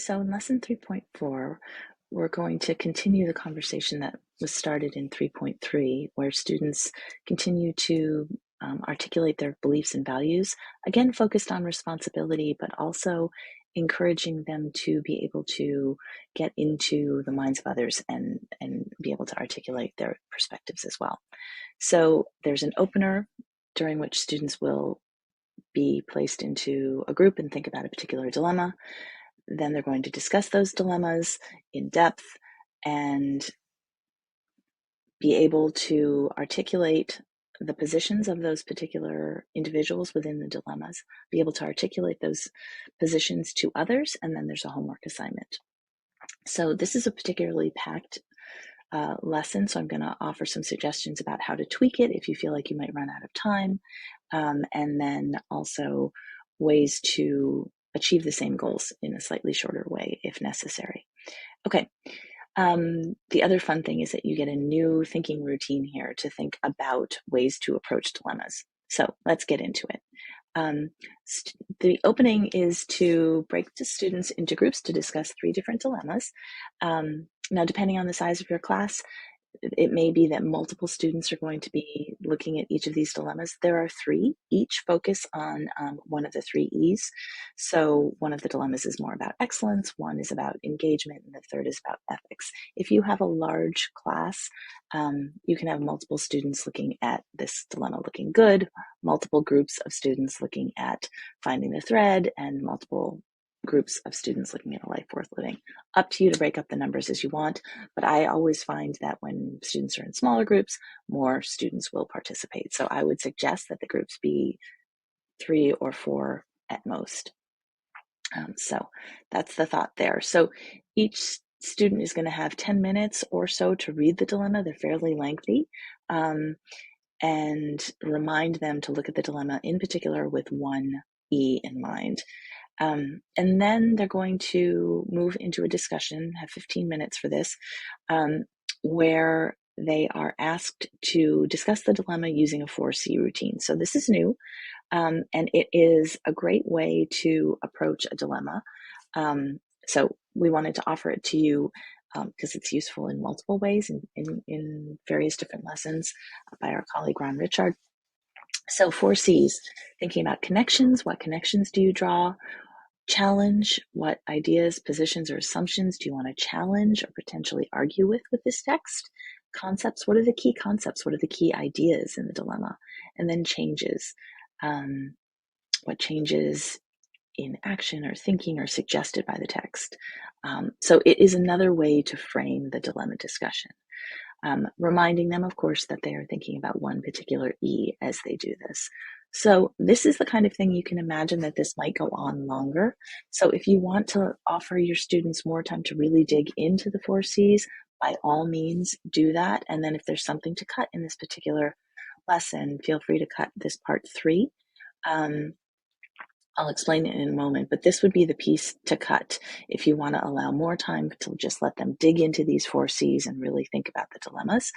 So in lesson 3.4, we're going to continue the conversation that was started in 3.3, where students continue to articulate their beliefs and values, again, focused on responsibility, but also encouraging them to be able to get into the minds of others and be able to articulate their perspectives as well. So there's an opener during which students will be placed into a group and think about a particular dilemma. Then they're going to discuss those dilemmas in depth and be able to articulate the positions of those particular individuals within the dilemmas, be able to articulate those positions to others, and then there's a homework assignment. So this is a particularly packed lesson, so I'm going to offer some suggestions about how to tweak it if you feel like you might run out of time, and then also ways to achieve the same goals in a slightly shorter way if necessary. Okay. The other fun thing is that you get a new thinking routine here to think about ways to approach dilemmas. So let's get into it. The opening is to break the students into groups to discuss 3 different dilemmas. Now, depending on the size of your class, it may be that multiple students are going to be looking at each of these dilemmas. There are 3, each focus on one of the 3 E's. So one of the dilemmas is more about excellence, one is about engagement, and the third is about ethics. If you have a large class, you can have multiple students looking at this dilemma looking good, multiple groups of students looking at finding the thread, and multiple groups of students looking at a life worth living. Up to you to break up the numbers as you want, but I always find that when students are in smaller groups, more students will participate. So I would suggest that the groups be 3 or 4 at most. So that's the thought there. So each student is going to have 10 minutes or so to read the dilemma. They're fairly lengthy. And remind them to look at the dilemma in particular with one E in mind. And then they're going to move into a discussion, have 15 minutes for this, where they are asked to discuss the dilemma using a 4C routine. So this is new, and it is a great way to approach a dilemma. So we wanted to offer it to you because it's useful in multiple ways in various different lessons by our colleague Ron Richard. So 4Cs, thinking about connections. What connections do you draw? Challenge, what ideas, positions, or assumptions do you want to challenge or potentially argue with this text? Concepts, what are the key concepts? What are the key ideas in the dilemma? And then changes. What changes in action or thinking are suggested by the text? So it is another way to frame the dilemma discussion. Reminding them, of course, that they are thinking about one particular E as they do this. So this is the kind of thing you can imagine that this might go on longer. So if you want to offer your students more time to really dig into the 4Cs, by all means do that. And then if there's something to cut in this particular lesson, feel free to cut this part 3. I'll explain it in a moment, but this would be the piece to cut if you want to allow more time to just let them dig into these 4Cs and really think about the dilemmas.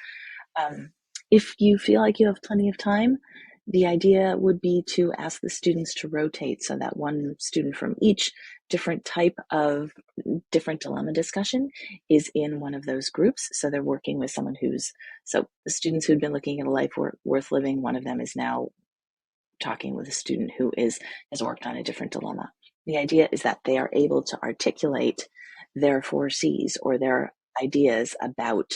If you feel like you have plenty of time, the idea would be to ask the students to rotate so that one student from each different type of different dilemma discussion is in one of those groups. So they're working with someone so the students who'd been looking at a life worth living, one of them is now talking with a student who has worked on a different dilemma. The idea is that they are able to articulate their 4Cs or their ideas about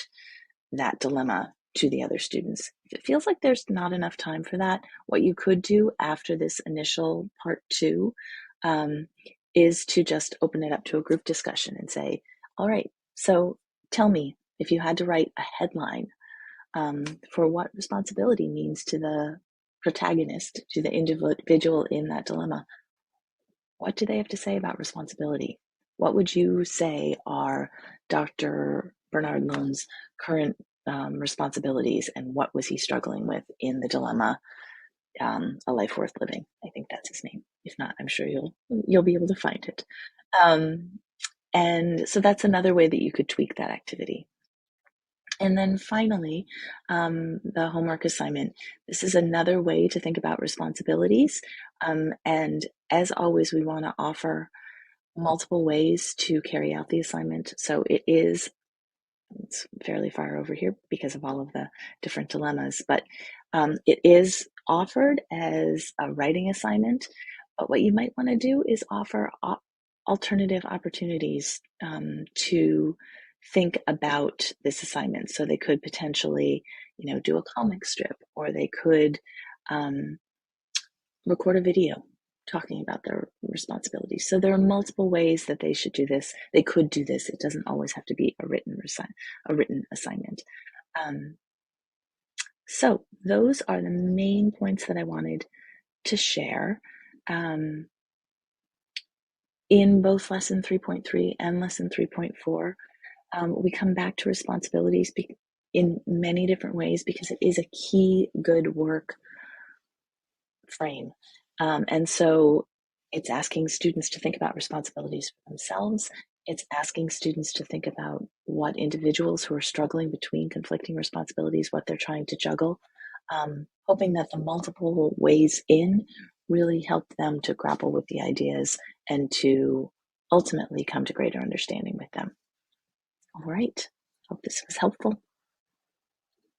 that dilemma to the other students. If it feels like there's not enough time for that, what you could do after this initial part 2 is to just open it up to a group discussion and say, all right, so tell me, if you had to write a headline for what responsibility means to the protagonist, to the individual in that dilemma, what do they have to say about responsibility? What would you say are Dr. Bernard Lohn's current responsibilities, and what was he struggling with in the dilemma, A Life Worth Living? I think that's his name. If not, I'm sure you'll be able to find it. And so that's another way that you could tweak that activity. And then finally, the homework assignment. This is another way to think about responsibilities. And as always, we want to offer multiple ways to carry out the assignment. So it's fairly far over here because of all of the different dilemmas, but it is offered as a writing assignment. But what you might want to do is offer alternative opportunities to think about this assignment. So they could potentially, do a comic strip, or they could record a video talking about their responsibilities. So there are multiple ways that they should do this. They could do this. It doesn't always have to be a written assignment. So those are the main points that I wanted to share. In both lesson 3.3 and lesson 3.4, we come back to responsibilities in many different ways because it is a key good work frame. And so it's asking students to think about responsibilities for themselves. It's asking students to think about what individuals who are struggling between conflicting responsibilities, what they're trying to juggle, hoping that the multiple ways in really help them to grapple with the ideas and to ultimately come to greater understanding with them. All right. Hope this was helpful.